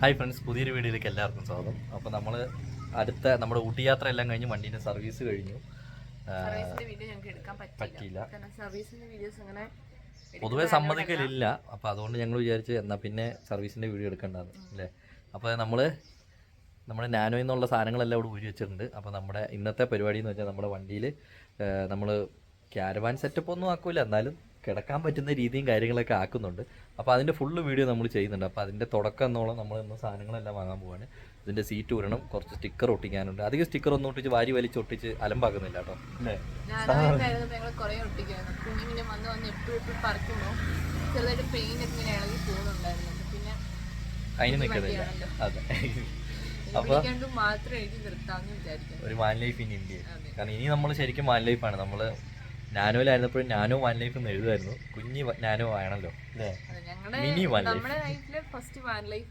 Hi friends, പുതിയൊരു വീഡിയോയിലേക്ക് എല്ലാവർക്കും സ്വാഗതം. അപ്പോൾ നമ്മൾ അടുത്ത നമ്മുടെ ഊട്ടി യാത്ര എല്ലാം കഴിഞ്ഞ് വണ്ടീൻ്റെ സർവീസ് കഴിഞ്ഞു. പറ്റിയില്ല, പൊതുവേ സമ്മതിക്കലില്ല. അപ്പോൾ അതുകൊണ്ട് ഞങ്ങൾ വിചാരിച്ച് എന്നാൽ പിന്നെ സർവീസിൻ്റെ വീഡിയോ എടുക്കേണ്ടതാണ് അല്ലേ. അപ്പോൾ നമ്മുടെ നാനോയിൽ നിന്നുള്ള സാധനങ്ങളെല്ലാം ഇവിടെ ഊരി വെച്ചിട്ടുണ്ട്. അപ്പോൾ നമ്മുടെ ഇന്നത്തെ പരിപാടി എന്ന് വെച്ചാൽ നമ്മുടെ വണ്ടിയിൽ നമ്മൾ ക്യാരവാൻ സെറ്റപ്പ് ഒന്നും ആക്കില്ല, എന്നാലും കിടക്കാൻ പറ്റുന്ന രീതിയും കാര്യങ്ങളൊക്കെ ആക്കുന്നുണ്ട്. അപ്പോൾ അതിൻ്റെ ഫുള്ള് വീഡിയോ നമ്മൾ ചെയ്യുന്നുണ്ട്. അപ്പോൾ അതിൻ്റെ തുടക്കം എന്നോളം നമ്മൾ ഇന്ന് സാധനങ്ങളെല്ലാം വാങ്ങാൻ പോവാണ്. ഇതിൻ്റെ സീറ്റ് ഊരണം, കുറച്ച് സ്റ്റിക്കർ ഒട്ടിക്കാനുണ്ട്. അധികം സ്റ്റിക്കർ ഒന്നും ഒട്ടിച്ച് വാരി വലിച്ചൊട്ടിച്ച് അലമ്പാക്കുന്നില്ല കേട്ടോ അല്ലേ. അതിന് നിൽക്കുന്നില്ല. അതെ, അപ്പോൾ ഒരു വാൻ ലൈഫ് ഇൻ ഇന്ത്യ. കാരണം ഇനി നമ്മൾ ശരിക്കും വാൻ ലൈഫാണ്. നമ്മൾ നാനോയിലായിരുന്നപ്പോഴും നാനോ വാൻ ലൈഫ് എന്ന് എഴുതുമായിരുന്നു. കുഞ്ഞി നാനോ ആണല്ലോ അല്ലേ, മിനി വാൻ ലൈഫ്.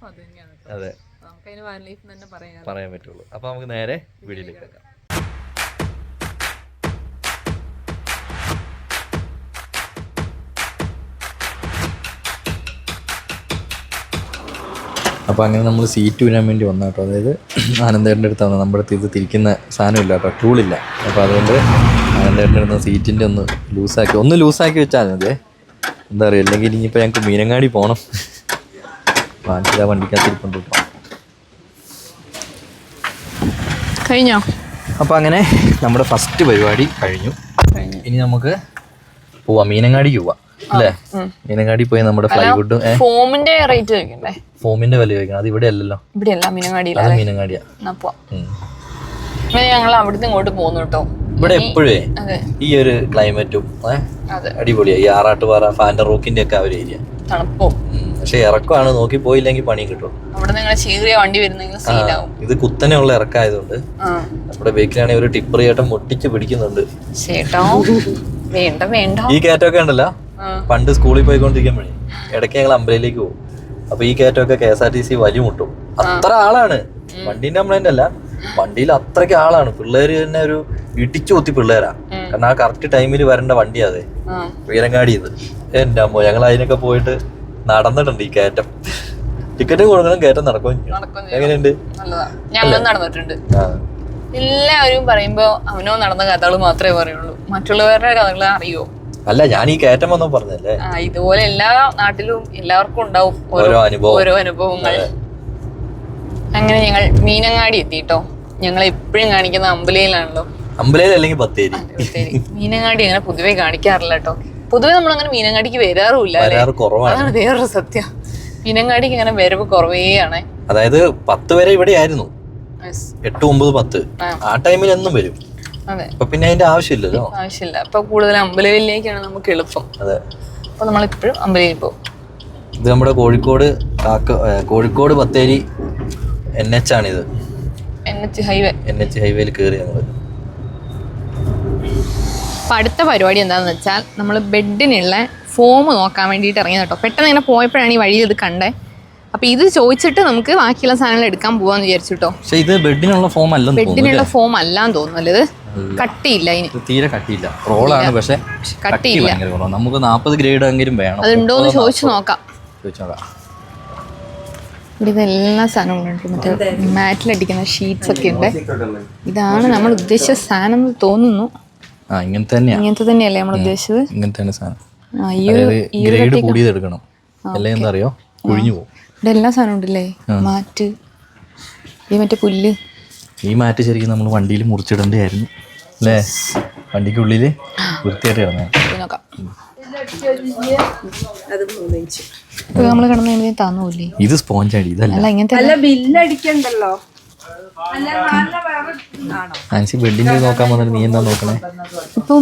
അതെ, പറയാൻ പറ്റുള്ളൂ. അപ്പോൾ നമുക്ക് നേരെ വീഡിയോയിലേക്ക് വെക്കാം. അപ്പോൾ അങ്ങനെ നമ്മൾ സീറ്റ് ഊരാൻ വേണ്ടി വന്ന കേട്ടോ. അതായത് ആനന്ദേട്ടൻ്റെ അടുത്താണ് നമ്മുടെ അടുത്ത് ഇത് തിരിക്കുന്ന സാധനമില്ല കേട്ടോ, ടൂളില്ല. അപ്പോൾ അതുകൊണ്ട് ആനന്ദേട്ടൻ്റെ അടുത്ത് സീറ്റിൻ്റെ ഒന്ന് ലൂസാക്കി വെച്ചാൽ മതി. എന്താ പറയുക, അല്ലെങ്കിൽ ഇനിയിപ്പോൾ ഞങ്ങൾക്ക് മീനങ്ങാടി പോകണം. വാങ്ങിച്ചാൽ വണ്ടിക്കകത്തിരിക്കൊണ്ട് കേട്ടോ. കഴിഞ്ഞോ? അപ്പോൾ അങ്ങനെ നമ്മുടെ ഫസ്റ്റ് പരിപാടി കഴിഞ്ഞു. ഇനി നമുക്ക് പോവാം, മീനങ്ങാടിക്ക് പോവാം അല്ലേ. മീനങ്ങാടി പോയി നമ്മുടെ ഫ്ലൈവുഡ് ഫോമിന്റെ റേറ്റ് ചോദിക്കണ്ടേ? ഫോമിന്റെ വില ചോദിക്കണം. അത് ഇവിടെ അല്ലല്ലോ, ഇവിടെയല്ല, മീനങ്ങാടിയാ. ഞങ്ങൾ അവിടുന്ന് ഇങ്ങോട്ട് പോകുന്നു കേട്ടോ. ഇവിടെ എപ്പോഴേ ഈ ഒരു ക്ലൈമറ്റും അടിപൊളിയായി. ഈ ആറാട്ടുപാറ ഫാൻറ്റർ റോക്കിന്റെ ഒക്കെ ആ ഒരു ഏരിയ തണുപ്പും. പക്ഷെ ഇറക്കമാണ്, നോക്കി പോയില്ലെങ്കിൽ പണിയും കിട്ടും. ഇത് കുത്തനെ ഉള്ള ഇറക്കായതുകൊണ്ട് നമ്മുടെ ബേക്കിലാണെങ്കിൽ ഒരു ടിപ്പർ ചേട്ടൻ മുട്ടിച്ച് പിടിക്കുന്നുണ്ട്. ഈ കയറ്റമൊക്കെ ഉണ്ടല്ലോ, പണ്ട് സ്കൂളിൽ പോയിക്കൊണ്ടിരിക്കുമ്പോഴേ ഇടയ്ക്ക് ഞങ്ങൾ അമ്പലയിലേക്ക് പോകും. അപ്പൊ ഈ കയറ്റമൊക്കെ KSRTC വലിയ മുട്ടും. അത്ര ആളാണ്, വണ്ടീന്റെ കംപ്ലൈന്റ് അല്ല, വണ്ടിയിൽ അത്രയ്ക്ക് ആളാണ്. പിള്ളേര് തന്നെ ഒരു ഇടിച്ചു കുത്തി പിള്ളേരാ. കാരണം ആ കറക്റ്റ് ടൈമിൽ വരേണ്ട വണ്ടിയാ അതെ, വീരങ്ങാടി. ഇത് എന്റെ അമ്മോ, ഞങ്ങൾ അതിനൊക്കെ പോയിട്ട് നടന്നിട്ടുണ്ട്. ഈ കയറ്റം ടിക്കറ്റും കൊടുക്കണം, കയറ്റം നടക്കുകയും ചെയ്യും. എങ്ങനെയുണ്ട്? നടന്നിട്ടുണ്ട്. എല്ലാവരും പറയുമ്പോ അവനോ നടന്ന കഥകൾ മാത്രമേ പറയുള്ളൂ, മറ്റുള്ളവരുടെ കഥകൾ അറിയോ? അല്ല, ഞാൻ ഈ കയറ്റം വന്നോ പറഞ്ഞല്ലേ. ഇതുപോലെ എല്ലാ നാട്ടിലും എല്ലാവർക്കും ഉണ്ടാവും ഓരോ അനുഭവങ്ങൾ. അങ്ങനെ ഞങ്ങൾ മീനങ്ങാടി എത്തിട്ടോ. ഞങ്ങൾ എപ്പോഴും കാണിക്കുന്ന അമ്പലയിലാണല്ലോ, അമ്പലയിൽ അല്ലെങ്കിൽ ബത്തേരി. മീനങ്ങാടി അങ്ങനെ പൊതുവെ കാണിക്കാറില്ല കേട്ടോ. പൊതുവെ നമ്മളങ്ങനെ മീനങ്ങാടിക്ക് വരാറുമില്ല, അതാണ് വേറൊരു സത്യം. മീനങ്ങാടിക്ക് അങ്ങനെ വരവ് കുറവേ ആണ്. അതായത് 10 വരെ ഇവിടെ ആയിരുന്നു, 8, 9, 10 ആ ടൈമിൽ എന്നും വരും. അതെ, അപ്പൊ പിന്നെ അതിന്റെ ആവശ്യമില്ലല്ലോ. ആവശ്യമില്ല. അപ്പൊ കൂടുതൽ അമ്പലവിലേക്കാണ് നമുക്ക് എളുപ്പം. അതെ, അപ്പൊ നമ്മളിപ്പോഴും അമ്പലയിൽ പോകും. ഇത് നമ്മുടെ കോഴിക്കോട് ബത്തേരി NH ആണിത്. NH ഹൈവേയിൽ കയറി ഞങ്ങള്. അപ്പൊ അടുത്ത പരിപാടി എന്താണെന്ന് വെച്ചാൽ നമ്മൾ ബെഡിനുള്ള ഫോം നോക്കാൻ വേണ്ടിയിട്ട് ഇറങ്ങിയത് കേട്ടോ. പെട്ടെന്ന് ഇങ്ങനെ പോയപ്പോഴാണ് ഈ വഴിയിൽ ഇത് കണ്ടേ. അപ്പൊ ഇത് ചോദിച്ചിട്ട് നമുക്ക് ബാക്കിയുള്ള സാധനങ്ങൾ എടുക്കാൻ പോവാന്ന് വിചാരിച്ചിട്ടോ. പക്ഷെ ഇത് ബെഡിനുള്ള ഫോം അല്ല, ബെഡിനുള്ള ഫോം അല്ലാന്ന് തോന്നുന്നല്ലേ. ഇത് കട്ടിയില്ല, ഇതിന് തീരെ കട്ടിയില്ല. റോളാണ്, പക്ഷെ കട്ടിയില്ല. നമുക്ക് 40 ഗ്രേഡ് എങ്കിലും വേണം. അതുണ്ടോന്ന് ചോദിച്ചു നോക്കാം. ഇവിടെ ഇതെല്ലാ സാധനങ്ങളുണ്ട്. മറ്റേ മാറ്റിലടിക്കുന്ന ഷീറ്റ്സ് ഒക്കെ ഉണ്ട്. ഇതാണ് നമ്മൾ ഉദ്ദേശിച്ച സാധനം എന്ന് തോന്നുന്നു. ഇങ്ങനത്തെ തന്നെയല്ലേ നമ്മൾ ഉദ്ദേശിച്ചത്? ഇങ്ങനത്തെ സാധനം ഗ്രേഡ് കൂടിയത് എടുക്കണം. എല്ലാം എന്താ അറിയോ, കുഴിഞ്ഞു പോകും. ഇവിടെ എല്ലാ സാധനവും ഉണ്ടല്ലേ. മാറ്റ്, ഈ മറ്റേ പുല്ല്. ഈ മാറ്റ് ശരിക്കും നമ്മൾ വണ്ടിയിൽ മുറിച്ചിടേണ്ടതായിരുന്നു അല്ലേ. വണ്ടിക്കുള്ളിൽ വൃത്തിയായിട്ട് കിടന്നേ. നമ്മള് കിടന്ന് തന്നൂല്ലേ. ഇത് സ്പോഞ്ച് അടി, ഇതല്ല. ഇങ്ങനത്തെ ബില്ലടിക്കണ്ടല്ലോ. ആൻസി ബെഡിന്റെ നോക്കാൻ വന്നിട്ട് നീ എന്താ നോക്കണേ? ഇപ്പൊ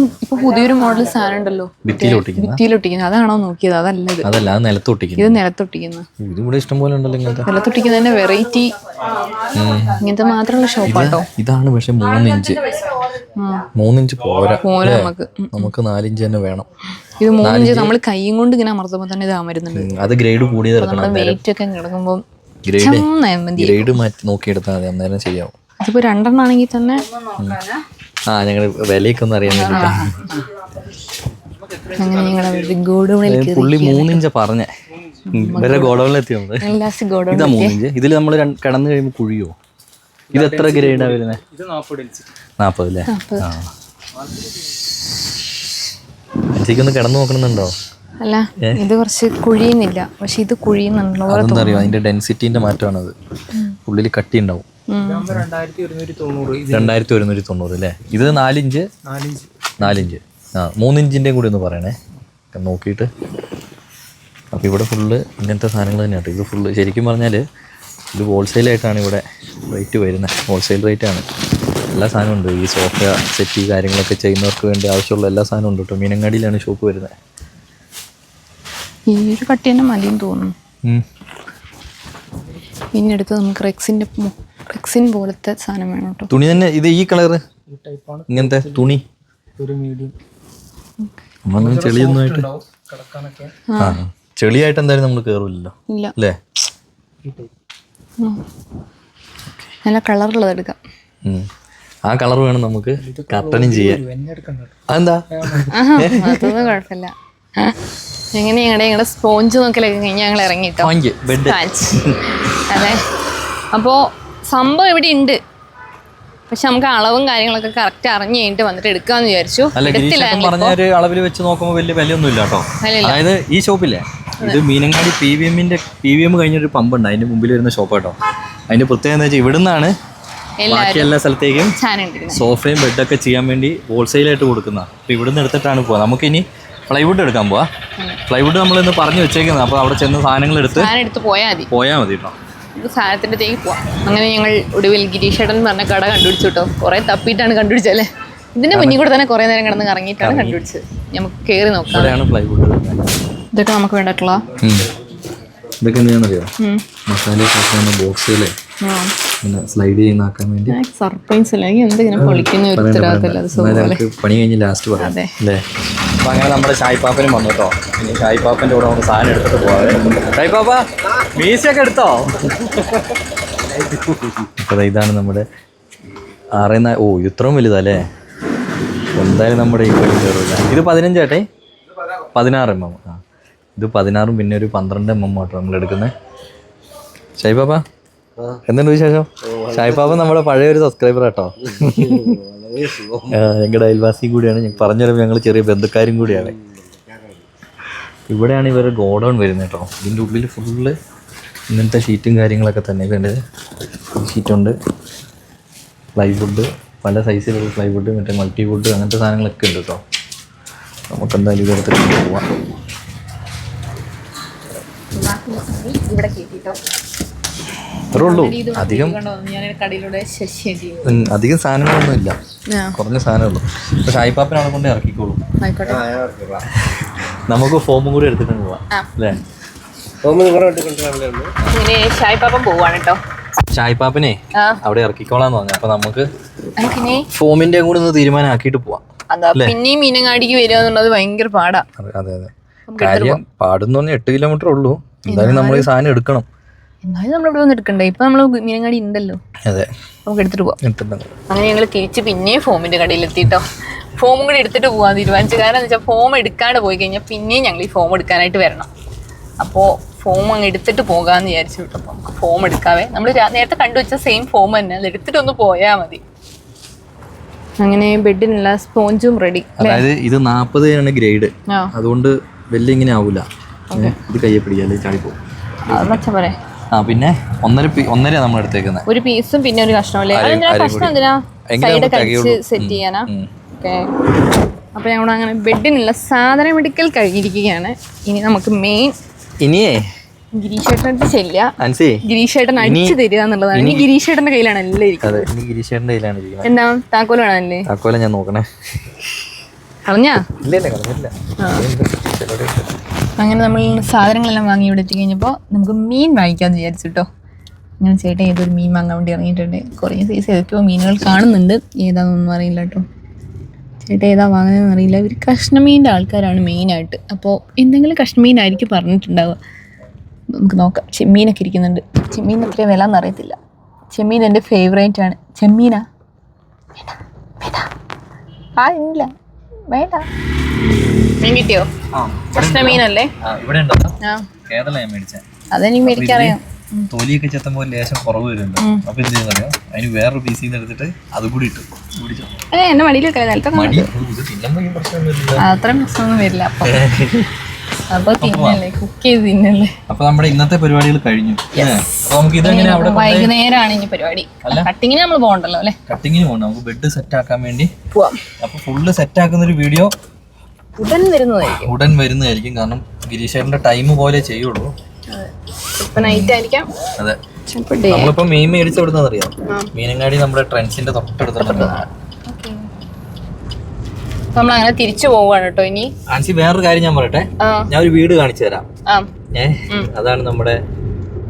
പുതിയൊരു മോഡൽ സാധനം ഉണ്ടല്ലോ, ഭിത്തിയിലൊട്ടിക്കുന്നത്. അതാണോ നോക്കിയത്? അതല്ല, അത് നിലത്തൊട്ടിക്കുന്നത്. ഇത് നിലത്തൊട്ടിക്കുന്നത്. ഇത് ഇവിടെ ഇഷ്ടം പോലെ ഉണ്ടല്ലോ ഇങ്ങനത്തെ നിലത്തൊട്ടിക്കുന്നതിന്റെ വെറൈറ്റി. ഇങ്ങനത്തെ മാത്രമുള്ള ഷോപ്പാട്ടോ. ഇതാണ് പക്ഷെ 3 ഇഞ്ച്. 3 ഇഞ്ച് പോരാ, നമുക്ക് 4 ഇഞ്ച് തന്നെ വേണം. ഇത് 3 ഇഞ്ച് നമ്മൾ കൈയും കൊണ്ട് ഇങ്ങനെ അമർത്തുമ്പോ തന്നെ ഇത് അമരുന്നുണ്ട്. അത് ഗ്രേഡ് കൂടിയത് ഇറക്കണം. വെയിറ്റ് ഒക്കെ കിടക്കുമ്പോ ഗ്രേഡ് മാറ്റി നോക്കിയെടുത്താൽ മതി, അന്നേരം ശരിയാവും. ഇതിപ്പോ 2 ആണെങ്കിൽ തന്നെ ഞങ്ങൾ വിലയൊക്കെ ഒന്ന് അറിയാൻ വേണ്ടിട്ട് അങ്ങനെ ഞങ്ങളുടെ ഗോഡൗണിൽ പുള്ളി 3 ഇഞ്ച് പറഞ്ഞേ. വേറെ ഗോഡൗണിലെത്തി നമ്മള്. ലാസ്റ്റ് ഗോഡൗൺ ഇതാ 3 ഇഞ്ച്. ഇതിൽ നമ്മൾ കിടന്നു കഴിയുമ്പോൾ കുഴിയോ? ഇത് എത്ര ഗ്രേഡാ വരുന്നത്? 40 അല്ലേ? എനിക്കൊന്ന് കിടന്നു നോക്കണമെന്നുണ്ടോ? അല്ല, ഇത് കുറച്ച് കുഴിയുന്നില്ല, പക്ഷെ ഇത് കുഴിയുന്നുണ്ടല്ലോ. അതെന്തറിയോ, അതിന്റെ ഡെൻസിറ്റിന്റെ മാറ്റമാണത്. ഉള്ളിൽ കട്ടി ഉണ്ടാവും. 2190 അല്ലേ? ഇത് 4 ഇഞ്ച്. 4 ഇഞ്ച്. 3 ഇഞ്ചിൻ്റെയും കൂടി ഒന്ന് പറയണേ നോക്കിയിട്ട്. അപ്പോൾ ഇവിടെ ഫുള്ള് ഇങ്ങനത്തെ സാധനങ്ങൾ തന്നെയാണ്. ഇത് ഫുള്ള് ശരിക്കും പറഞ്ഞാൽ ഇത് ഹോൾസെയിലായിട്ടാണ് ഇവിടെ റേറ്റ് വരുന്നത്. ഹോൾസെയിൽ റേറ്റാണ്. എല്ലാ സാധനവും ഉണ്ട്. ഈ സോഫ സെറ്റ് കാര്യങ്ങളൊക്കെ ചെയ്യുന്നവർക്ക് വേണ്ടി ആവശ്യമുള്ള എല്ലാ സാധനവും ഉണ്ട് കേട്ടോ. മീനങ്ങാടിയിലാണ് ഷോപ്പ് വരുന്നത്. ഈ ഒരു കട്ടി തന്നെ മതിയെന്ന് തോന്നുന്നു. ഇനി അടുത്ത് നമുക്ക് റെക്സിൻ പോലത്തെ സാധനം വേണം കേട്ടോ. തുണി തന്നെ ഇത് ഈ കളറ് ഇങ്ങനത്തെ തുണി. നമ്മളങ്ങനെ ചെളിയൊന്നുമായിട്ട് ചെളിയായിട്ട് എന്തായാലും നമ്മൾ കയറില്ലല്ലോ അല്ലേ? നല്ല കളറുള്ളത് എടുക്കാം. ആ കളർ വേണം നമുക്ക് കർട്ടനും ചെയ്യാൻ. അതെന്താ? അതൊന്നും കുഴപ്പമില്ല. എങ്ങനെ ഞങ്ങളുടെ സ്പോഞ്ച് നോക്കലൊക്കെ കഴിഞ്ഞ് ഞങ്ങൾ ഇറങ്ങിട്ടോ. അതെ, അപ്പോൾ സംഭവം ഇവിടെ ഉണ്ട്, പക്ഷെ നമുക്ക് അളവും കാര്യങ്ങളൊക്കെ കറക്റ്റ് അറിഞ്ഞു കഴിഞ്ഞിട്ട് വന്നിട്ട് എടുക്കാന്ന് വിചാരിച്ചു. പറഞ്ഞ ഒരു അളവിൽ വെച്ച് നോക്കുമ്പോൾ വലിയ വിലയൊന്നും ഇല്ല കേട്ടോ. അതായത് ഈ ഷോപ്പില്ലേ, ഇത് മീനങ്ങാടി PVM കഴിഞ്ഞൊരു പമ്പ് ഉണ്ട്, അതിന്റെ മുമ്പിൽ വരുന്ന ഷോപ്പ് കേട്ടോ. അതിന്റെ പ്രത്യേകത എന്താ വെച്ചാൽ ഇവിടുന്നാണ് ബാക്കി എല്ലാ സ്ഥലത്തേക്കും സോഫയും ബെഡൊക്കെ ചെയ്യാൻ വേണ്ടി ഹോൾസെയിലായിട്ട് കൊടുക്കുന്ന. അപ്പോൾ ഇവിടുന്ന് എടുത്തിട്ടാണ് പോവുക. നമുക്കിനി പ്ലൈവുഡ് എടുക്കാൻ പോവാ. പ്ലൈവുഡ് നമ്മളിന്ന് പറഞ്ഞു വെച്ചേക്കുന്നത്. അപ്പോൾ അവിടെ ചെന്ന് സാധനങ്ങൾ എടുത്ത് പോയാൽ മതി കേട്ടോ. ഇത് സാധനത്തിൻ്റെ തേക്ക് പോവാം. അങ്ങനെ ഞങ്ങൾ ഒടുവിൽ ഗിരീഷേട്ടൻ എന്ന് പറഞ്ഞ കട കണ്ടുപിടിച്ചു കേട്ടോ. കുറേ തപ്പിയിട്ടാണ് കണ്ടുപിടിച്ചല്ലേ. ഇതിന്റെ മുന്നിൽ കൂടെ തന്നെ കുറേ നേരം കിടന്ന് കറങ്ങിയിട്ടാണ് കണ്ടുപിടിച്ചത്. നമുക്ക് കയറി നോക്കാം. ഇതൊക്കെ നമുക്ക് വേണ്ടിട്ടുള്ള ഇതൊക്കെ എന്താണെന്നറിയോ, മസാല ബോക്സുകളെ സ്ലൈഡ് ചെയ്യുന്നാക്കാൻ വേണ്ടി സർപ്രൈസ് അല്ലെങ്കിൽ എന്തെങ്കിലും പൊളിക്കുന്ന ഒരു പണി കഴിഞ്ഞ് ലാസ്റ്റ് പറയാം അല്ലേ. അപ്പൊ അങ്ങനെ നമ്മുടെ ഷായിപ്പാപ്പനും വന്നു കേട്ടോ. ഇനി ഷായിപ്പാപ്പൻ്റെ കൂടെ നമുക്ക് സാധനം എടുത്തിട്ട് പോവാതെ. ഷായിപ്പാപ്പ മീശയൊക്കെ എടുത്തോ? അപ്പോൾ ഇതാണ് നമ്മുടെ 6 ഓ ഇത്രയും വലുതല്ലേ. എന്തായാലും നമ്മുടെ ഈ പണി കയറില്ല. ഇത് 15 ചേട്ടേ, 16 mm. ഇത് 16 പിന്നെ ഒരു 12 mm ആട്ടോ നമ്മൾ എടുക്കുന്നത്. ഷായിപ്പാപ്പ എന്തുണ്ട് വിശേഷം? ഷായിപ്പാപ്പ നമ്മുടെ പഴയൊരു സബ്സ്ക്രൈബർ കേട്ടോ. ഞങ്ങളുടെ അയൽവാസിയും കൂടിയാണ്. ഞാൻ പറഞ്ഞാലും ഞങ്ങൾ ചെറിയ ബന്ധുക്കാരും കൂടിയാണ്. ഇവിടെയാണ് ഇവരുടെ ഗോഡൗൺ വരുന്നത് കേട്ടോ. ഇതിൻ്റെ ഉള്ളിൽ ഫുള്ള് ഇങ്ങനത്തെ ഷീറ്റും കാര്യങ്ങളൊക്കെ തന്നെ വേണ്ടത്. ഷീറ്റുണ്ട്, പ്ലൈവുഡ്, പല സൈസിലുള്ള പ്ലൈവുഡ്, മറ്റേ മൾട്ടിവുഡ്, അങ്ങനത്തെ സാധനങ്ങളൊക്കെ ഉണ്ട് കേട്ടോ. നമുക്കെന്തായാലും ഇതെടുത്തിട്ട് പോവാം. അത്രേ ഉള്ളൂ. അധികം സാധനങ്ങളൊന്നും ഇല്ല, കുറഞ്ഞ സാധനമുള്ളൂ. പക്ഷെ ഷായിപ്പാപ്പനെ അവിടെ കൊണ്ട് ഇറക്കിക്കോളും. നമുക്ക് ഫോമും കൂടി എടുത്തിട്ട് പോവാം അല്ലേ? ഷായിപ്പാപ്പനെ അവിടെ ഇറക്കിക്കോളാന്ന് പറഞ്ഞു. അപ്പൊ നമുക്ക് ഫോമിന്റെ കൂടെ ഒന്ന് തീരുമാനമാക്കിയിട്ട് പോവാം. പിന്നെയും മീനങ്ങാടിക്ക് വരിക എന്നുള്ളത് ഭയങ്കര പാടാ. അതെ അതെ, കാര്യം പാടുന്ന 8 കിലോമീറ്റർ ഉള്ളൂ. എന്തായാലും നമ്മൾ ഈ സാധനം എടുക്കണം. എന്നാലും നമ്മളിവിടെ വന്ന് എടുക്കണ്ടേ? ഇപ്പൊ നമ്മള് മീനങ്ങാടി ഉണ്ടല്ലോ. അതെ, നമുക്ക് എടുത്തിട്ട് പോവാം. അങ്ങനെ ഞങ്ങൾ തിരിച്ച് പിന്നെയും ഫോമിന്റെ കടയിൽ എത്തിട്ടോ. ഫോമും കൂടി എടുത്തിട്ട് പോകാൻ തീരുമാനിച്ചു. കാരണം എന്താ വെച്ചാൽ ഫോം എടുക്കാണ്ട് പോയി കഴിഞ്ഞാൽ പിന്നെയും ഞങ്ങൾ ഈ ഫോം എടുക്കാനായിട്ട് വരണം. അപ്പോൾ ഫോം അങ്ങ് എടുത്തിട്ട് പോകാമെന്ന് വിചാരിച്ചു കേട്ടോ. അപ്പോൾ നമുക്ക് ഫോം എടുക്കാവേ. നമ്മൾ നേരത്തെ കണ്ടുവച്ച സെയിം ഫോം തന്നെ, അത് എടുത്തിട്ടൊന്ന് പോയാൽ മതി. അങ്ങനെ ബെഡിനുള്ള സ്പോഞ്ചും റെഡി. അതായത് ഇത് 40 ആണ് ഗ്രേഡ്, അതുകൊണ്ട് വലിയ ഇങ്ങനെ ആവൂല. ഇത് കയ്യെ പിടിക്കാല്ലേ, ചാടിപ്പോ. പിന്നെ 1.5 നമ്മൾ എടുത്തേക്കുന്നത്. ഒരു പീസും പിന്നെ ഒരു കഷ്ണമല്ലേ? കഷ്ണം എന്തിനാ? സൈഡൊക്കെ അടിച്ച് സെറ്റ് ചെയ്യാനാ. ഓക്കെ, അപ്പൊ ഞങ്ങൾ അങ്ങനെ ബെഡിനുള്ള സാധനം എടുക്കൽ കഴിഞ്ഞിരിക്കുകയാണ്. ഇനി നമുക്ക് മെയിൻ ഗിരീഷേട്ടനടുത്ത് ചെല്ലുക, ഗിരീഷേട്ടൻ അടിച്ചു തരിക എന്നുള്ളതാണ്. ഇനി ഗിരീഷേട്ടന്റെ കയ്യിലാണ് എല്ലാം ഇരിക്കുന്നത്. എന്താ താക്കോല് വേണമല്ലേ? താക്കോല ഞാൻ നോക്കണേ. കളഞ്ഞാ? അങ്ങനെ നമ്മൾ സാധനങ്ങളെല്ലാം വാങ്ങി ഇവിടെ എത്തിക്കഴിഞ്ഞപ്പോൾ നമുക്ക് മീൻ വാങ്ങിക്കാമെന്ന് വിചാരിച്ചു കേട്ടോ. അങ്ങനെ ചേട്ടൻ ഏതൊരു മീൻ വാങ്ങാൻ വേണ്ടി ഇറങ്ങിയിട്ടുണ്ട്. കുറേ സൈസ് ഏതൊക്കെയോ മീനുകൾ കാണുന്നുണ്ട്, ഏതാണെന്നൊന്നും അറിയില്ല കേട്ടോ. ചേട്ടൻ ഏതാ വാങ്ങുന്നതെന്ന് അറിയില്ല. ഇവർ കഷ്ണമീൻ്റെ ആൾക്കാരാണ് മെയിനായിട്ട്. അപ്പോൾ എന്തെങ്കിലും കഷ്ണമീനായിരിക്കും പറഞ്ഞിട്ടുണ്ടാവുക. നമുക്ക് നോക്കാം. ചെമ്മീനൊക്കെ ഇരിക്കുന്നുണ്ട്. ചെമ്മീൻ എത്ര വില എന്നറിയത്തില്ല. ചെമ്മീൻ എൻ്റെ ഫേവറേറ്റ് ആണ്. ചെമ്മീനാ? ഇല്ല, വേണ്ട. മീൻ കിട്ടിയോ? കഷ്ണമീനല്ലേ? കേരള ഞാൻ മേടിച്ചത്. അതെനിക്ക് മേടിക്കറിയാം. തൊലിയൊക്കെ ചെത്തുമ്പോൾ ലേശം കുറവ് വരുന്നുണ്ട്. അപ്പൊ എന്ത് ചെയ്യുന്നറിയോ, അതിന് വേറൊരു പീസിൽ നിന്ന് എടുത്തിട്ട് അതും കൂടി ഇട്ടു കുടിച്ചോ. എന്റെ മടിയിലൊക്കെ ഇത് തിന്നുമ്പോൾ ഈ പ്രശ്നമൊന്നുമില്ല, അത്രയും പ്രശ്നമൊന്നും വരില്ല. അപ്പൊ തിന്നല്ലേ, കുക്ക് ചെയ്ത് തിന്നല്ലേ. അപ്പൊ നമ്മുടെ ഇന്നത്തെ പരിപാടികൾ കഴിഞ്ഞു. അപ്പൊ നമുക്ക് ഇതെങ്ങനെ അവിടെ വൈകുന്നേരമാണ് ഇനി പരിപാടി. കട്ടിങ്ങിന് നമ്മൾ പോകണ്ടല്ലോ അല്ലെ? കട്ടിങ്ങിന് പോകണം, നമുക്ക് ബെഡ് സെറ്റ് ആക്കാൻ വേണ്ടി പോവാം. അപ്പൊ ഫുള്ള് സെറ്റ് ആക്കുന്ന ഒരു വീഡിയോ ഉടൻ വരുന്നതായിരിക്കും. കാരണം ഗിരീഷേട്ടന്റെ ടൈം പോലെ ചെയ്യുള്ളൂ. ഇപ്പൊ നൈറ്റ് ആയിരിക്കാം. അതെ, നമ്മളിപ്പോ മീൻ മേടിച്ച എവിടുന്നറിയാം, മീനങ്ങാടി നമ്മുടെ ട്രെൻഡ്സിന്റെ തൊട്ടടുത്തുണ്ട്. നമ്മളങ്ങനെ തിരിച്ചു പോവാണ് കേട്ടോ ഇനി. ആൻസി വേറൊരു കാര്യം ഞാൻ പറയട്ടെ, ഞാൻ ഒരു വീട് കാണിച്ചു തരാം. അതാണ് നമ്മുടെ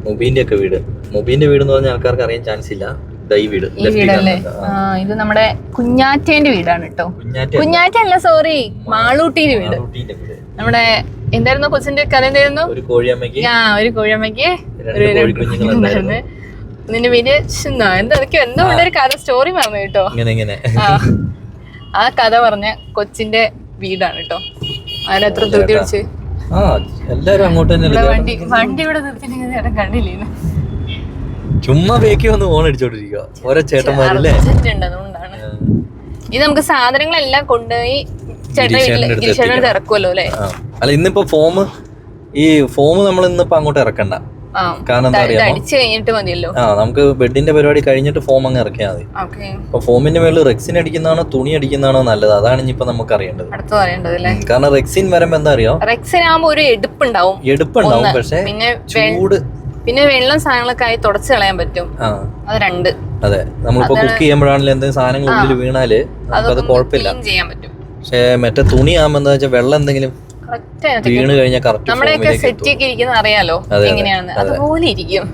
മുബീന്റെ ഒക്കെ വീട്. മുബീന്റെ വീട് എന്ന് പറഞ്ഞാൽ ആൾക്കാർക്ക് അറിയാൻ ചാൻസ് ഇല്ല. ഈ വീടല്ലേ, ഇത് നമ്മുടെ കുഞ്ഞാറ്റേന്റെ വീടാണ് കേട്ടോ. കുഞ്ഞാറ്റ അല്ല, സോറി, മാളൂട്ടിന്റെ വീട്. നമ്മുടെ എന്തായിരുന്നു കൊച്ചിന്റെ കഥ? എന്തായിരുന്നു? ഒരു കോഴിയമ്മയ്ക്ക് നിന്റെ പേര് എന്തൊക്കെയോ എന്തോ ഉള്ളൊരു കഥ, സ്റ്റോറി പറഞ്ഞു കേട്ടോ. ആ കഥ പറഞ്ഞ കൊച്ചിന്റെ വീടാണ് കേട്ടോ. അതിനെത്ര ധൃതി പിടിച്ച് എല്ലാരും അങ്ങോട്ട് വണ്ടി ഇവിടെ നിർത്തിയിട്ട് ചേട്ടൻ കണ്ടില്ലേ? ചുമ്മാ ബേക്കി വന്ന് ഫോൺ അടിച്ചോണ്ടിരിക്കുക ഓരോ ചേട്ടന്മാരല്ലേ. അതുകൊണ്ടാണ് ഇത്. നമുക്ക് സാധനങ്ങളെല്ലാം കൊണ്ടുപോയി ചേട്ടൻ ഇറക്കുമല്ലോ അല്ലെ? അല്ല, ഇന്നിപ്പോ ഈ ഫോം നമ്മൾ ഇന്നിപ്പോ അങ്ങോട്ട് ഇറക്കണ്ട. കാരണം എന്താ പറയാ, കഴിഞ്ഞിട്ട് മതിയല്ലോ. നമുക്ക് ബെഡിന്റെ പരിപാടി കഴിഞ്ഞിട്ട് ഫോം അങ്ങ് ഇറക്കിയാൽ മതി. അപ്പൊ ഫോമിന്റെ മേളിൽ റെക്സിൻ അടിക്കുന്നതാണോ തുണി അടിക്കുന്നതാണോ നല്ലത്, അതാണ് ഇനിയിപ്പോ നമുക്ക് അറിയേണ്ടത്. കാരണം റെക്സിൻ വരുമ്പോ എന്താ അറിയോ, റെക്സിൻ ആകുമ്പോ ഒരു എടുപ്പുണ്ടാവും. പക്ഷെ ചൂട് പിന്നെ വെള്ളം സാധനങ്ങളൊക്കെ ആയി തുടച്ചു കളയാൻ പറ്റും. അത് രണ്ട്. അതെ, നമ്മളിപ്പോ കുക്ക് ചെയ്യുമ്പോഴാണെങ്കിലും എന്തെങ്കിലും സാധനങ്ങൾ ഉള്ളിൽ വീണാല് അത് കുഴപ്പമില്ല. പക്ഷെ മറ്റേ തുണി ആകുമ്പോ എന്താ വെച്ചാൽ വെള്ളം എന്തെങ്കിലും വീണ് കഴിഞ്ഞാൽ നമ്മുടെയൊക്കെ സെറ്റ് ഒക്കെ ഇരിക്കുന്ന അറിയാലോ എങ്ങനെയാണെന്ന്, അതുപോലെ ഇരിക്കും.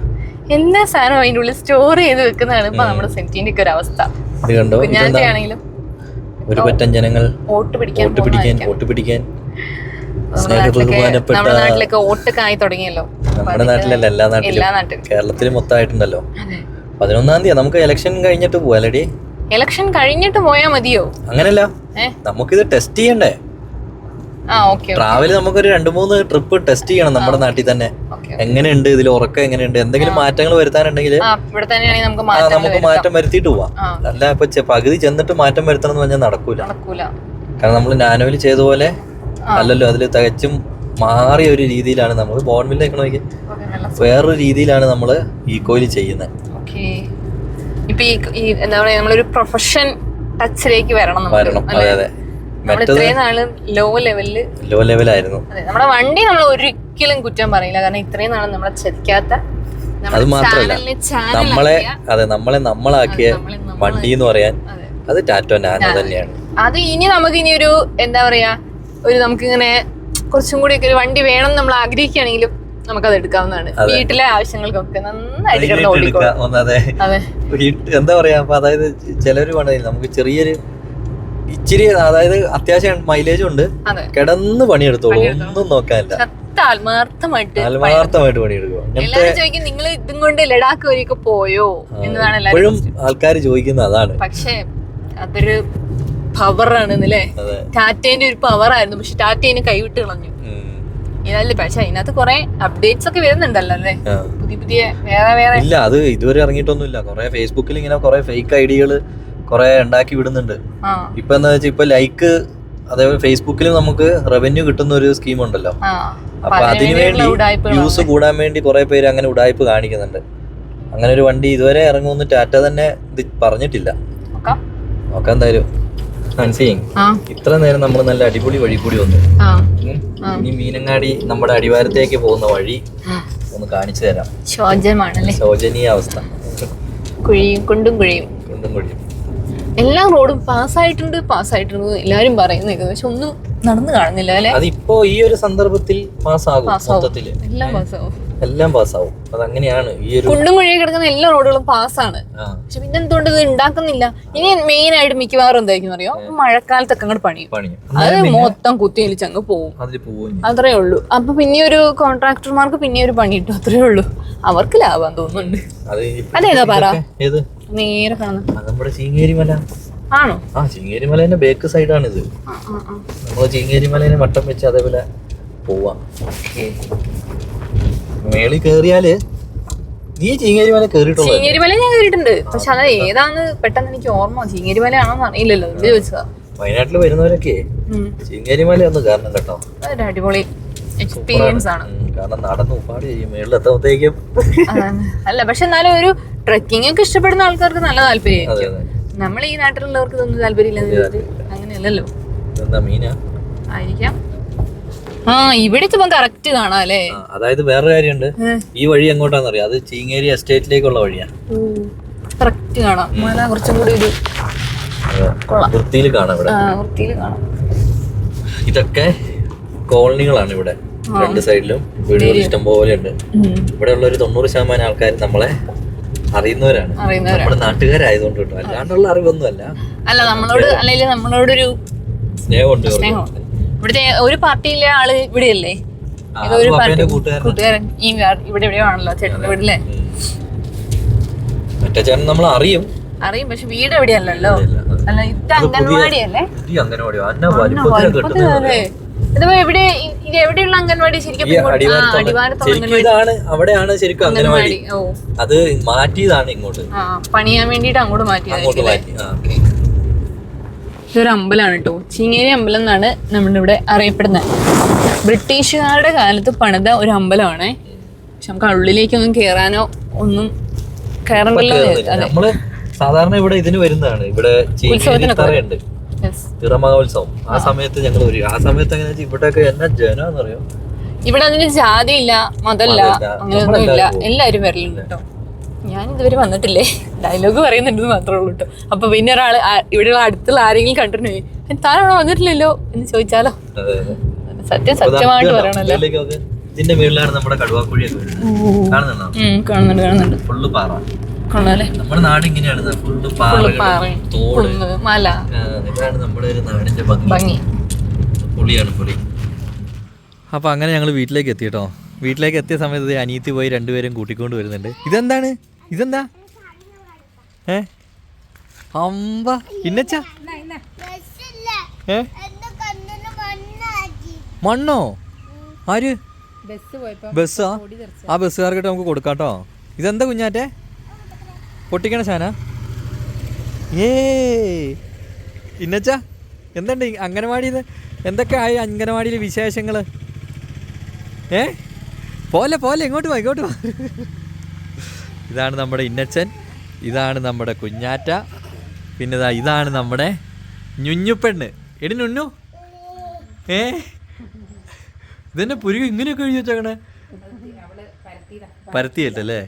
എല്ലാ സാധനവും അതിന്റെ ഉള്ളിൽ സ്റ്റോർ ചെയ്ത് വെക്കുന്നതാണ് ഇപ്പൊ നമ്മുടെ സെറ്റിന്റെ ഒക്കെ ഒരു അവസ്ഥ. കുഞ്ഞാറ്റയാണെങ്കിലും ഒരു പറ്റം ജനങ്ങൾ വോട്ട് പിടിക്കാൻ നമ്മുടെ നാട്ടിലൊക്കെ വോട്ടൊക്കെ ആയി തുടങ്ങിയല്ലോ. നമ്മുടെ നാട്ടിലല്ല, എല്ലാ നാട്ടിലും, കേരളത്തിൽ മൊത്തമായിട്ടുണ്ടല്ലോ. 11-ാം തീയതി നമുക്ക് ഇലക്ഷൻ കഴിഞ്ഞിട്ട് പോവാലടി. ഇലക്ഷൻ കഴിഞ്ഞിട്ട് പോയാ മതിയോ? അങ്ങനല്ല, നമുക്കിത് ടെസ്റ്റ് ചെയ്യണ്ടേ. ട്രാവല് നമുക്കൊരു 2-3 ട്രിപ്പ് ടെസ്റ്റ് ചെയ്യണം നമ്മുടെ നാട്ടിൽ തന്നെ. എങ്ങനെയുണ്ട് ഇതിൽ, ഉറക്കം എങ്ങനെയുണ്ട്, എന്തെങ്കിലും മാറ്റങ്ങൾ വരുത്താനുണ്ടെങ്കിൽ നമുക്ക് മാറ്റം വരുത്തിയിട്ട് പോവാം. അല്ല ഇപ്പൊ പകുതി ചെന്നിട്ട് മാറ്റം വരുത്തണം എന്ന് പറഞ്ഞാൽ നടക്കൂല. കാരണം നമ്മൾ നാനോയിൽ ചെയ്ത പോലെ അല്ലല്ലോ, അതിൽ തികച്ചും മാറിയ ഒരു രീതിയിലാണ് നമ്മൾ ബോൺവില്ല എക്കണോമിക്ക് വേറൊരു രീതിയിലാണ് നമ്മൾ ഈക്കോയിൽ ചെയ്യുന്നത്. ഇപ്പൊ ഈ എന്താ പറയാ, നമ്മളൊരു പ്രൊഫഷൻ ടച്ചിലേക്ക് വരണം. അതെ അതെ, ലോ ലെവലായിരുന്നു നമ്മുടെ വണ്ടി. നമ്മൾ ഒരിക്കലും കുറ്റം പറയില്ല, കാരണം ഇത്രയും നാളും നമ്മളെ ചതിക്കാത്ത, അത് മാത്രല്ല നമ്മളാക്കിയ വണ്ടി എന്ന് പറയാൻ അത് ടാറ്റോ നാനോ തന്നെയാണ്. അത് ഇനി നമുക്ക് ഇനി ഒരു എന്താ പറയാ, നമുക്കിങ്ങനെ കുറച്ചും കൂടി ഒരു വണ്ടി വേണം നമ്മൾ ആഗ്രഹിക്കുകയാണെങ്കിലും നമുക്കത് എടുക്കാവുന്നതാണ്. വീട്ടിലെ ആവശ്യങ്ങൾക്കൊക്കെ നന്നായിട്ട് എന്താ പറയാ. അപ്പൊ അതായത് ചിലര് വേണമെങ്കിൽ നമുക്ക് ചെറിയൊരു ഇച്ചിരി, അതായത് അത്യാവശ്യം മൈലേജും ഉണ്ട്, കിടന്ന് പണിയെടുത്തോളൂ, ഒന്നും നോക്കാനില്ല, ആത്മാർത്ഥമായിട്ട് പണിയെടുക്കും. നിങ്ങൾ ഇതും കൊണ്ട് ലഡാക്ക് വരെയൊക്കെ പോയോ എന്നതാണ് എപ്പോഴും ആൾക്കാർ ചോദിക്കുന്നത്. അതാണ്. പക്ഷെ അതൊരു പവറാണ് അല്ലേ? ടാറ്റേന്റെ ഒരു പവറായിരുന്നു, പക്ഷെ ടാറ്റേനെ കൈവിട്ട് കളഞ്ഞു. ഇതല്ലേ, പക്ഷെ അതിനകത്ത് കുറെ അപ്ഡേറ്റ്സ് ഒക്കെ വരുന്നുണ്ടല്ലോ അല്ലേ, പുതിയ വേറെ ഇല്ല. അത് ഇതുവരെ ഇറങ്ങിയിട്ടൊന്നുമില്ല. കുറെ ഫേസ്ബുക്കിൽ ഇങ്ങനെ കുറെ ഫേക്ക് ഐഡിയകള് കുറെ ഉണ്ടാക്കി വിടുന്നുണ്ട്. ഇപ്പൊ എന്താ വെച്ചാൽ ഇപ്പൊ ലൈക്ക്, അതേപോലെ ഫേസ്ബുക്കിൽ നമുക്ക് റവന്യൂ കിട്ടുന്ന ഒരു സ്കീം ഉണ്ടല്ലോ. അപ്പൊ അതിനുവേണ്ടി വ്യൂസ് കൂടാൻ വേണ്ടി കുറെ പേര് അങ്ങനെ ഉടായ്പ കാണിക്കുന്നുണ്ട്. അങ്ങനെ ഒരു വണ്ടി ഇതുവരെ ഇറങ്ങുമെന്ന് ടാറ്റ തന്നെ ഇത് പറഞ്ഞിട്ടില്ല. നോക്കാം എന്തായാലും. ഇത്ര നേരം നമ്മൾ നല്ല അടിപൊളി വഴി കൂടി വന്നു. ഇനി മീനങ്ങാടി നമ്മുടെ അടിവാരത്തേക്ക് പോകുന്ന വഴി ഒന്ന് കാണിച്ചു തരാം. ശോചനീയ അവസ്ഥ, കുണ്ടും കുഴിയും. എല്ലാ റോഡും പാസ്സായിട്ടുണ്ട് എല്ലാരും പറയുന്നത്, പക്ഷെ ഒന്നും നടന്നു കാണുന്നില്ല അല്ലെ. അതിപ്പോ ഈ ഒരു സന്ദർഭത്തിൽ പാസ്സാകും, മൊത്തത്തില് എല്ലാം പാസ്സാവും. അതങ്ങനെയാണ്. ഈ ഒരു കുണ്ടും കുഴിയെ കിടക്കുന്ന എല്ലാ റോഡുകളും പാസ്സാണ്, പക്ഷെ പിന്നെ എന്തുകൊണ്ട് ഇത് ഉണ്ടാക്കുന്നില്ല? ഇനി മെയിൻ ആയിട്ട് മിക്കവാറും എന്തായിരിക്കും അറിയോ, മഴക്കാലത്തൊക്കെ അങ്ങോട്ട് പണിയും, അത് മൊത്തം കുത്തിയൊലിച്ച് അങ്ങ് പോവും. അത്രേ ഉള്ളൂ. അപ്പൊ പിന്നെ ഒരു കോൺട്രാക്ടർമാർക്ക് പിന്നെ ഒരു പണി കിട്ടും, അത്രേ ഉള്ളൂ. അവർക്ക് ലാഭം തോന്നുന്നുണ്ട്. അതേതാ പറ, നേരെ കാണുന്നത് നമ്മുടെ ചീങ്ങേരിമല ആണോ? ചീങ്ങേരിമലേന്റെ ബേക്ക് സൈഡാണ് ഇത്. നമ്മള് ചീങ്ങേരിമലേനെ വട്ടം വെച്ച് അതേപോലെ പോവാം. മേളിൽ കേറിയാല് നീ ചീങ്ങേരിമല കേറിയിട്ടുള്ളത്? ചീങ്ങേരിമല ഞാൻ കേറിയിട്ടുണ്ട്, പക്ഷെ അത് ഏതാന്ന് പെട്ടെന്ന് എനിക്ക് ഓർമ്മ. ചീങ്ങേരിമലയാണോന്ന് അറിയില്ലല്ലോ, ഇത് ചോദിച്ചതാ. വയനാട്ടിൽ വരുന്നവരൊക്കെ ചീങ്ങേരിമല ഒന്ന് കാരണം കേട്ടോ, അതൊരു അടിപൊളി എക്സ്പീരിയൻസ് ആണ്. കാരണം നടന്ന് ഉപ്പാട് ചെയ്യും മേളിലെത്താത്തേക്കും. അല്ല പക്ഷെ എന്നാലും ഒരു ട്രെക്കിംഗ് ഒക്കെ ഇഷ്ടപ്പെടുന്ന ആൾക്കാർക്ക് നല്ല താല്പര്യമായിരിക്കും. നമ്മൾ ഈ നാട്ടിലുള്ളവർക്ക് ഇതൊന്നും താല്പര്യമില്ല, അങ്ങനെയല്ലല്ലോ. എന്താ മീനാ ആയിരിക്കാം. ആ ഇവിടെ കറക്റ്റ് കാണാം അല്ലേ. അതായത് വേറൊരു കാര്യമുണ്ട്, ഈ വഴി എങ്ങോട്ടാന്ന് അറിയാം, അത് ചീങ്ങേരി എസ്റ്റേറ്റിലേക്കുള്ള വഴിയാ. കറക്റ്റ് കാണാം, മല കുറച്ചും കൂടി ഒരു വൃത്തിയിൽ കാണാം ഇവിടെ. വൃത്തിയിൽ കാണാം. ഇതൊക്കെ കോളനികളാണ് ഇവിടെ, രണ്ട് സൈഡിലും വീടുകൾ ഇഷ്ടം പോലെ ഉണ്ട്. ഇവിടെ ഉള്ള ഒരു 90% ആൾക്കാർ നമ്മളെ അറിയുന്നവരാണ്, നമ്മുടെ നാട്ടുകാരായതുകൊണ്ട് കേട്ടോ, അല്ലാണ്ടുള്ള അറിവൊന്നും അല്ല. അല്ല നമ്മളോട് അല്ലെങ്കിൽ നമ്മളോടൊരു സ്നേഹമുണ്ട്. ഇവിടുത്തെ ഒരു പാർട്ടിയിലെ ആള് ഇവിടെയല്ലേ, ഒരു കൂട്ടുകാരൻ ഈ ഇവിടെ എവിടെയോ ആണല്ലോ ചേട്ടന്റെ വീട്ടിലെ. മറ്റേ ചേട്ടൻ നമ്മൾ അറിയും, പക്ഷെ വീട് എവിടെയല്ലോ. അല്ല ഇത് അംഗൻവാടി അല്ലേ? ഇതിപ്പോ എവിടെ, ഇത് എവിടെയുള്ള അംഗൻവാടി? ശരിക്കും അവിടെയാണ് ശരിക്കും അംഗൻവാടി. അത് മാറ്റിയതാണ് ഇങ്ങോട്ട്, പണിയാൻ വേണ്ടിട്ട് അങ്ങോട്ട് മാറ്റിയത്. ഇതൊരു അമ്പലമാണ് കേട്ടോ, ചീങ്ങേരി അമ്പലം എന്നാണ് നമ്മുടെ ഇവിടെ അറിയപ്പെടുന്നത്. ബ്രിട്ടീഷുകാരുടെ കാലത്ത് പണിത ഒരു അമ്പലമാണ്. പക്ഷെ നമുക്ക് ഉള്ളിലേക്കൊന്നും കേറാനോ ഒന്നും കയറണ്ടല്ലോ. നമ്മള് സാധാരണ ഇവിടെ ഇതിന് വരുന്നതാണ്, ഇവിടെ ഉണ്ട് തിറമഹോത്സവം. ആ സമയത്ത് ഞങ്ങൾ വരും. ആ സമയത്ത് എങ്ങനെ ഇവിടെയൊക്കെ എന്നാ ജനമെന്നറിയോ. ഇവിടെ അതിന് ജാതിയില്ല, മതമില്ല, അങ്ങനെയൊന്നും ഇല്ല, എല്ലാരും വരലുണ്ട് കേട്ടോ. ഞാൻ ഇതുവരെ വന്നിട്ടില്ലേ, ഡയലോഗ് പറയുന്നുണ്ടെന്ന് മാത്രമേ ഉള്ളൂ കേട്ടോ. അപ്പൊ പിന്നെ ഒരാള് ഇവിടെയുള്ള അടുത്തുള്ള ആരെങ്കിലും കണ്ടിട്ടുണ്ടെങ്കിൽ താനാണോ വന്നിട്ടില്ലല്ലോ എന്ന് ചോദിച്ചാലോ. സത്യമായിട്ട് പറയണല്ലോ. ഇതിന്റെ മേളിലാണ് നമ്മുടെ കടുവാക്കുഴിയൊക്കെ കാണുന്നുണ്ട്. ഫുള്ള് പാറ. നമ്മുടെ നാട് ഇങ്ങനെയാണ്, ഫുള്ള് പാറ, തോട്, മല. ഇതാണ് നമ്മുടെ ഒരു നാടിന്റെ ഭംഗി. പൊളിയാണ് പൊളി. അപ്പൊ അങ്ങനെ ഞങ്ങൾ വീട്ടിലേക്ക് എത്തി കേട്ടോ. വീട്ടിലേക്ക് എത്തിയ സമയത്ത് അനിയത്തി പോയി രണ്ടുപേരും കൂട്ടിക്കൊണ്ട് വരുന്നുണ്ട്. ഇതെന്താണ്? ഇതെന്താ? അമ്പ ഇന്നച്ച മണ്ണോ? ആര്? ബസ്സാ? ആ ബസ്സുകാർക്കിട്ട് നമുക്ക് കൊടുക്കാട്ടോ. ഇതെന്താ കുഞ്ഞാറ്റെ? പൊട്ടിക്കണ ശാന? ഇന്നച്ച എന്തുണ്ട് അംഗനവാടിയിൽ? എന്തൊക്കെ ആയി അംഗനവാടിയിൽ വിശേഷങ്ങള്? പോലെ ഇങ്ങോട്ട് പോ. ഇതാണ് നമ്മുടെ ഇന്നച്ചൻ, ഇതാണ് നമ്മുടെ കുഞ്ഞാറ്റ, പിന്നെ ഇതാണ് നമ്മുടെ ഞുഞ്ഞുപ്പെണ്ണ്. എടി നുണ്ണു, ഇതെന്നെ പുരുക ഇങ്ങനെയൊക്കെ എഴുതി വെച്ചേക്കണേ. പരത്തിയല്ലേ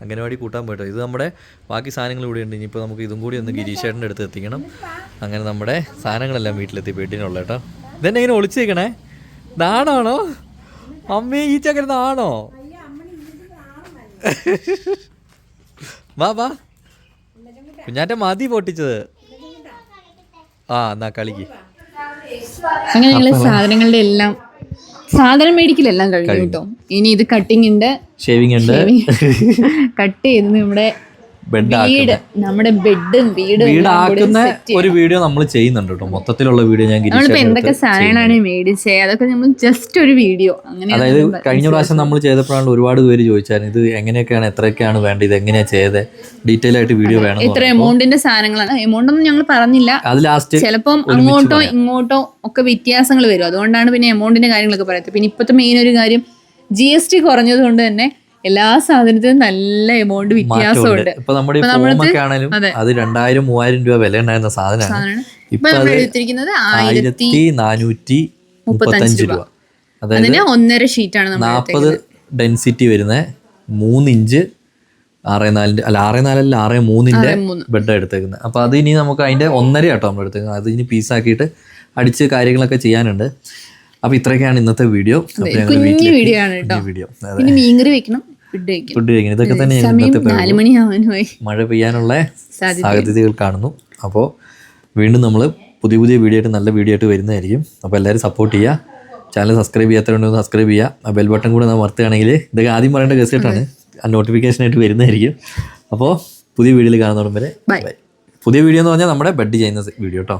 അംഗനവാടി കൂട്ടാൻ പോയിട്ടോ. ഇത് നമ്മുടെ ബാക്കി സാധനങ്ങൾ ഇവിടെ ഉണ്ട്. ഇനിയിപ്പോൾ നമുക്ക് ഇതും കൂടി ഒന്ന് ഗിരീഷേട്ടൻ്റെ അടുത്ത് എത്തിക്കണം. അങ്ങനെ നമ്മുടെ സാധനങ്ങളെല്ലാം വീട്ടിലെത്തി ബെഡിനുള്ള കേട്ടോ. ഇതെന്നെ ഇങ്ങനെ ഒളിച്ചേക്കണേ. നാണാണോ അമ്മേ? ഈ ചക്കര നാണോ? വാ കുഞ്ഞാറ്റ മതി പൊട്ടിച്ചത്. എന്നാ കളിക്ക്. അങ്ങനെ ഞങ്ങള് സാധനങ്ങളുടെ എല്ലാം സാധനം മേടിക്കലെല്ലാം കഴിഞ്ഞു കേട്ടോ. ഇനി ഇത് കട്ടിങ് ഉണ്ട്, ഷേവിംഗ് ഉണ്ട്. കട്ട് ചെയ്ത് നമ്മുടെ നമ്മുടെ ബെഡും വീടാക്കുന്ന ഒരു വീഡിയോ നമ്മൾ ചെയ്യുന്നുണ്ട് കേട്ടോ. മൊത്തത്തിലുള്ള വീഡിയോ ഞാൻ എന്തൊക്കെ സാധനങ്ങളാണ് മേടിച്ചത് അതൊക്കെ നമ്മൾ ജസ്റ്റ് ഒരു വീഡിയോ അങ്ങനെ. അതായത് കഴിഞ്ഞ പ്രാവശ്യം നമ്മൾ ചെയ്തപ്പോഴാണ് ഒരുപാട് പേര് ചോദിച്ചാൽ ഇത് എങ്ങനെയൊക്കെയാണ്, എത്രയൊക്കെയാണ് വേണ്ടത്, ഇത് എങ്ങനെയാ ചെയ്തത്, ഡീറ്റെയിൽ ആയിട്ട് വീഡിയോ വേണം. ഇത്ര എമൗണ്ടിന്റെ സാധനങ്ങളാണ്. എമൗണ്ട് ഒന്നും ഞങ്ങൾ പറഞ്ഞില്ല. അത് ലാസ്റ്റ് ചിലപ്പം അങ്ങോട്ടോ ഇങ്ങോട്ടോ ഒക്കെ വ്യത്യാസങ്ങൾ വരും. അതുകൊണ്ടാണ് പിന്നെ എമൗണ്ടിന്റെ കാര്യങ്ങളൊക്കെ പറയുന്നത്. പിന്നെ ഇപ്പോഴത്തെ മെയിൻ ഒരു കാര്യം GST കുറഞ്ഞത് കൊണ്ട് തന്നെ എല്ലാ സാധനത്തിനും നല്ല എമൗണ്ട് വ്യത്യാസമുണ്ട്. ഇപ്പൊ നമ്മുടെ ആണെങ്കിലും അത് 2000-3000 രൂപ വില ഉണ്ടായിരുന്ന സാധനമാണ് ഇപ്പൊ 1435 രൂപ. അതായത് 1.5 ഷീറ്റാണ് 40 ഡെൻസിറ്റി വരുന്ന 3 ഇഞ്ച് 6.4 അല്ല 6.3 ബെഡ് എടുത്തേക്കുന്നത്. അപ്പൊ അത് ഇനി നമുക്ക് അതിന്റെ 1.5 ആട്ടോ നമ്മൾ എടുത്തേക്കുന്നത്. അത് ഇനി പീസാക്കിയിട്ട് അടിച്ച് കാര്യങ്ങളൊക്കെ ചെയ്യാനുണ്ട്. അപ്പൊ ഇത്രയൊക്കെയാണ് ഇന്നത്തെ വീഡിയോ. വീഡിയോ ആണ് കേട്ടോ. പിന്നെ മീൻകറി വെക്കണം, ഫുഡ് കഴിക്കണം. ഇതൊക്കെ തന്നെ മഴ പെയ്യാനുള്ള സാധ്യതകൾ കാണുന്നു. അപ്പോൾ വീണ്ടും നമ്മൾ പുതിയ വീഡിയോ ആയിട്ട് നല്ല വീഡിയോ ആയിട്ട് വരുന്നതായിരിക്കും. അപ്പോൾ എല്ലാവരും സപ്പോർട്ട് ചെയ്യുക. ചാനൽ സബ്സ്ക്രൈബ് ചെയ്യാത്തതുകൊണ്ട് സബ്സ്ക്രൈബ് ചെയ്യുക. ആ ബെൽ ബട്ടൺ കൂടെ നമ്മൾ വർത്തുകയാണെങ്കിൽ ഇതൊക്കെ ആദ്യം പറയേണ്ട ഗസ്റ്റായിട്ടാണ്, ആ നോട്ടിഫിക്കേഷനായിട്ട് വരുന്നതായിരിക്കും. അപ്പോൾ പുതിയ വീഡിയോയിൽ കാണുന്നതും വരെ ബൈ. പുതിയ വീഡിയോ എന്ന് പറഞ്ഞാൽ നമ്മുടെ ബെഡ് ചെയ്യുന്ന വീഡിയോ കേട്ടോ.